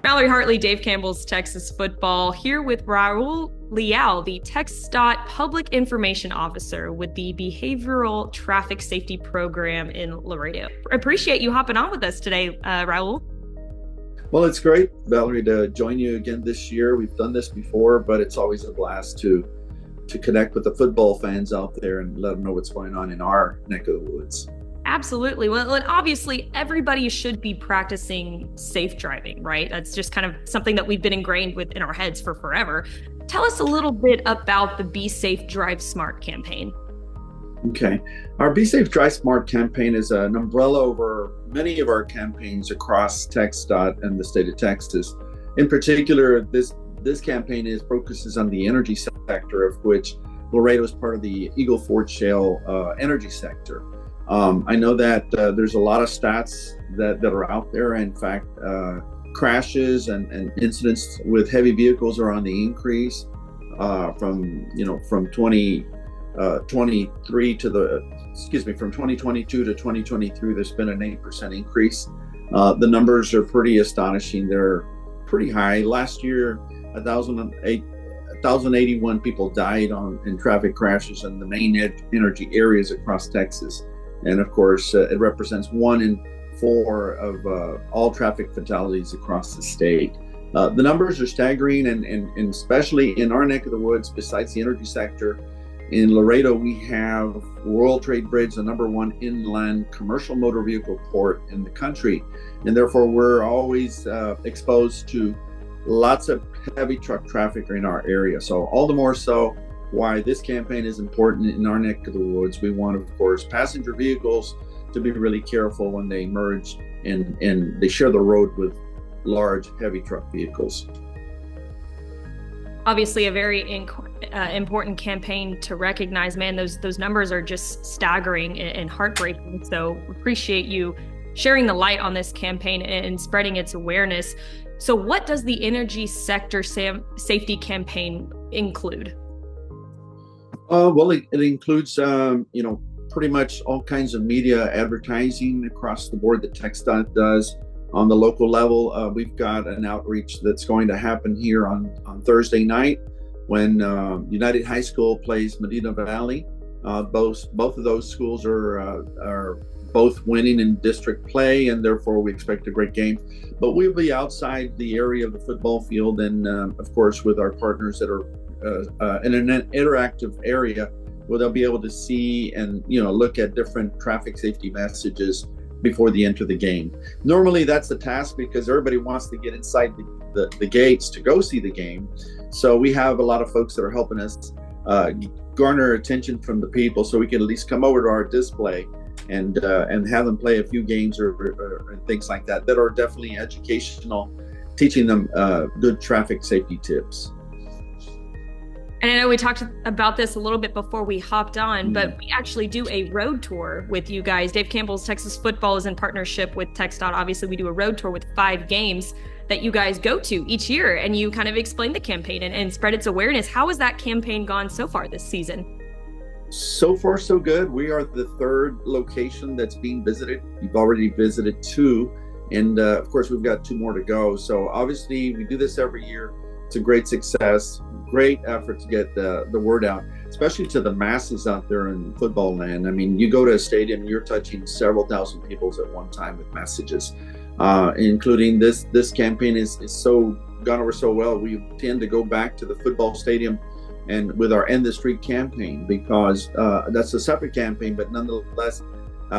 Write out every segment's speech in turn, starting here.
Mallory Hartley, Dave Campbell's Texas Football, here with Raul Leal, the TXDOT Public Information Officer with the Behavioral Traffic Safety Program in Laredo. Appreciate you hopping on with us today, Raul. Well, it's great, Valerie, to join you again this year. We've done this before, but it's always a blast to connect with the football fans out there and let them know what's going on in our neck of the woods. Absolutely. Well, and obviously everybody should be practicing safe driving, right? That's just kind of something that we've been ingrained with in our heads for forever. Tell us a little bit about the Be Safe, Drive Smart campaign. Okay. Our Be Safe, Drive Smart campaign is an umbrella over many of our campaigns across TXDOT and the state of Texas. In particular, this campaign focuses on the energy sector, of which Laredo is part of the Eagle Ford Shale energy sector. I know that there's a lot of stats that are out there. In fact, crashes and incidents with heavy vehicles are on the increase from 2022 to 2023. There's been an 8% increase. The numbers are pretty astonishing. They're pretty high. Last year, 1,081 people died in traffic crashes in the main energy areas across Texas. And of course, it represents 1 in 4 of all traffic fatalities across the state. The numbers are staggering, and especially in our neck of the woods, besides the energy sector, in Laredo, we have World Trade Bridge, the #1 inland commercial motor vehicle port in the country. And therefore, we're always exposed to lots of heavy truck traffic in our area. So all the more so why this campaign is important in our neck of the woods. We want, of course, passenger vehicles to be really careful when they merge and they share the road with large, heavy truck vehicles. Obviously, a very important campaign to recognize. Man, those numbers are just staggering and heartbreaking. So appreciate you sharing the light on this campaign and spreading its awareness. So what does the energy sector safety campaign include? Well, it includes, pretty much all kinds of media advertising across the board that TXDOT does. On the local level, we've got an outreach that's going to happen here on Thursday night when United High School plays Medina Valley. Both of those schools are both winning in district play, and therefore we expect a great game. But we'll be outside the area of the football field, and of course with our partners that are in an interactive area where they'll be able to see and look at different traffic safety messages before they enter the game. Normally that's the task because everybody wants to get inside the gates to go see the game. So we have a lot of folks that are helping us garner attention from the people so we can at least come over to our display and have them play a few games or things like that are definitely educational, teaching them good traffic safety tips. And I know we talked about this a little bit before we hopped on, but we actually do a road tour with you guys. Dave Campbell's Texas Football is in partnership with TXDOT. Obviously, we do a road tour with 5 games that you guys go to each year, and you kind of explain the campaign and spread its awareness. How has that campaign gone so far this season? So far, so good. We are the 3rd location that's being visited. We've already visited 2, and of course, we've got 2 more to go. So obviously, we do this every year. It's a great success, great effort to get the word out, especially to the masses out there in football land. I mean, you go to a stadium, you're touching several thousand people at one time with messages, including this campaign is so gone over so well. We tend to go back to the football stadium and with our End the Street campaign because that's a separate campaign, but nonetheless,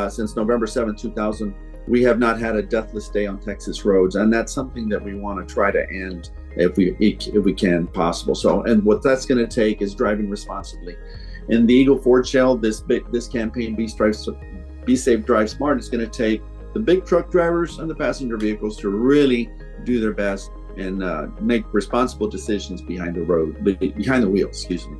since November 7, 2000, we have not had a deathless day on Texas roads, and that's something that we want to try to end if we can possible. So, and what that's going to take is driving responsibly. In the Eagle Ford Shale, this campaign, Be Safe, Drive Smart, is going to take the big truck drivers and the passenger vehicles to really do their best and make responsible decisions behind the wheel. Excuse me.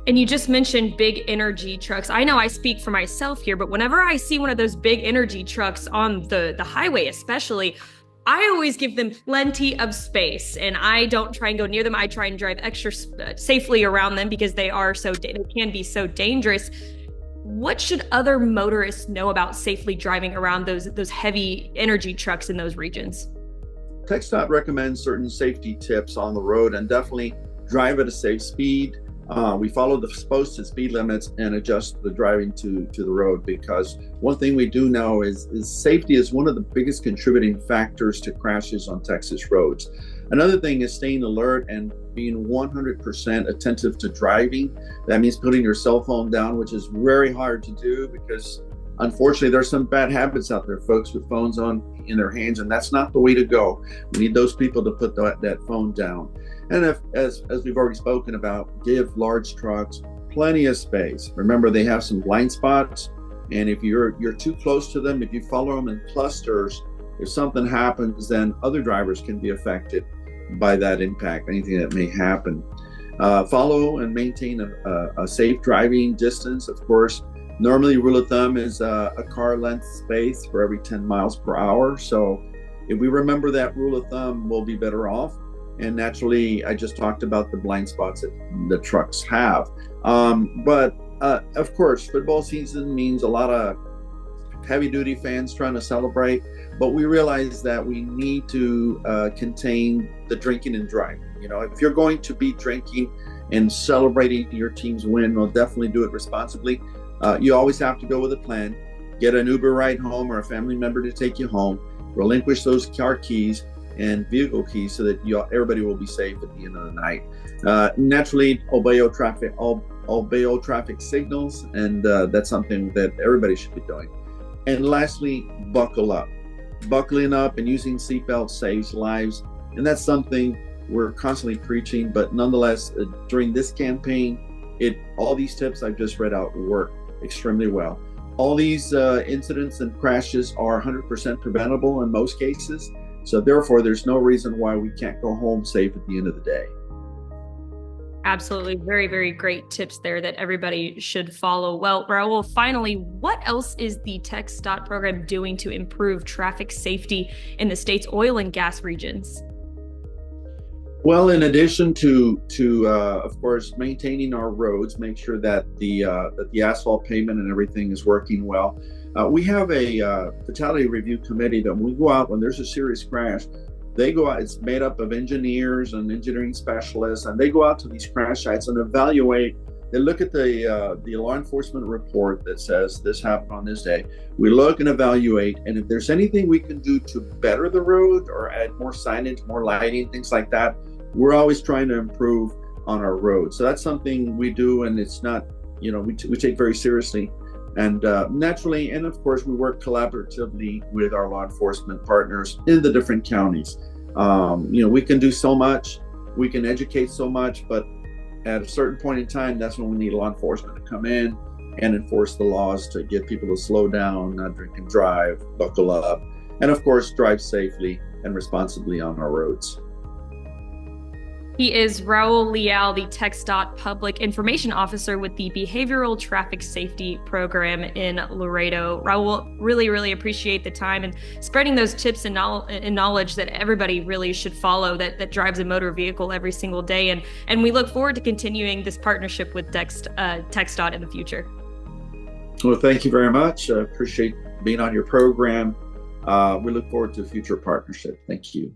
And you just mentioned big energy trucks. I know I speak for myself here, but whenever I see one of those big energy trucks on the highway, especially, I always give them plenty of space, and I don't try and go near them. I try and drive extra safely around them because they can be so dangerous. What should other motorists know about safely driving around those heavy energy trucks in those regions? TXDOT recommends certain safety tips on the road, and definitely drive at a safe speed. We follow the posted speed limits and adjust the driving to the road, because one thing we do know is safety is one of the biggest contributing factors to crashes on Texas roads. Another thing is staying alert and being 100% attentive to driving. That means putting your cell phone down, which is very hard to do because unfortunately there's some bad habits out there, folks with phones in their hands, and that's not the way to go. We need those people to put that phone down. And as we've already spoken about, give large trucks plenty of space. Remember, they have some blind spots, and if you're too close to them, if you follow them in clusters, if something happens, then other drivers can be affected by that impact, anything that may happen. Follow and maintain a safe driving distance. Of course, normally rule of thumb is a car length space for every 10 miles per hour. So if we remember that rule of thumb, we'll be better off. And naturally, I just talked about the blind spots that the trucks have. But of course, football season means a lot of heavy duty fans trying to celebrate, but we realize that we need to contain the drinking and driving. You know, if you're going to be drinking and celebrating your team's win, we'll definitely do it responsibly. You always have to go with a plan. Get an Uber ride home or a family member to take you home. Relinquish those car keys and vehicle keys so that everybody will be safe at the end of the night. Naturally, obey all traffic signals, and that's something that everybody should be doing. And lastly, buckle up. Buckling up and using seatbelts saves lives, and that's something we're constantly preaching. But nonetheless, during this campaign, all these tips I've just read out work extremely well. All these incidents and crashes are 100% preventable in most cases. So therefore, there's no reason why we can't go home safe at the end of the day. Absolutely. Very, very great tips there that everybody should follow. Well, Raul, finally, what else is the TXDOT program doing to improve traffic safety in the state's oil and gas regions? Well, in addition to of course, maintaining our roads, make sure that the asphalt pavement and everything is working well. We have a fatality review committee that when we go out, when there's a serious crash, they go out. It's made up of engineers and engineering specialists, and they go out to these crash sites and evaluate. They look at the law enforcement report that says this happened on this day. We look and evaluate, and if there's anything we can do to better the road or add more signage, more lighting, things like that, we're always trying to improve on our roads. So that's something we do, and it's not, we take very seriously. And naturally, and of course, we work collaboratively with our law enforcement partners in the different counties. We can do so much, we can educate so much, but at a certain point in time, that's when we need law enforcement to come in and enforce the laws to get people to slow down, not drink and drive, buckle up, and of course, drive safely and responsibly on our roads. He is Raul Leal, the TXDOT Public Information Officer with the Behavioral Traffic Safety Program in Laredo. Raul, really, really appreciate the time and spreading those tips and knowledge that everybody really should follow that drives a motor vehicle every single day. And we look forward to continuing this partnership with TXDOT in the future. Well, thank you very much. I appreciate being on your program. We look forward to a future partnership. Thank you.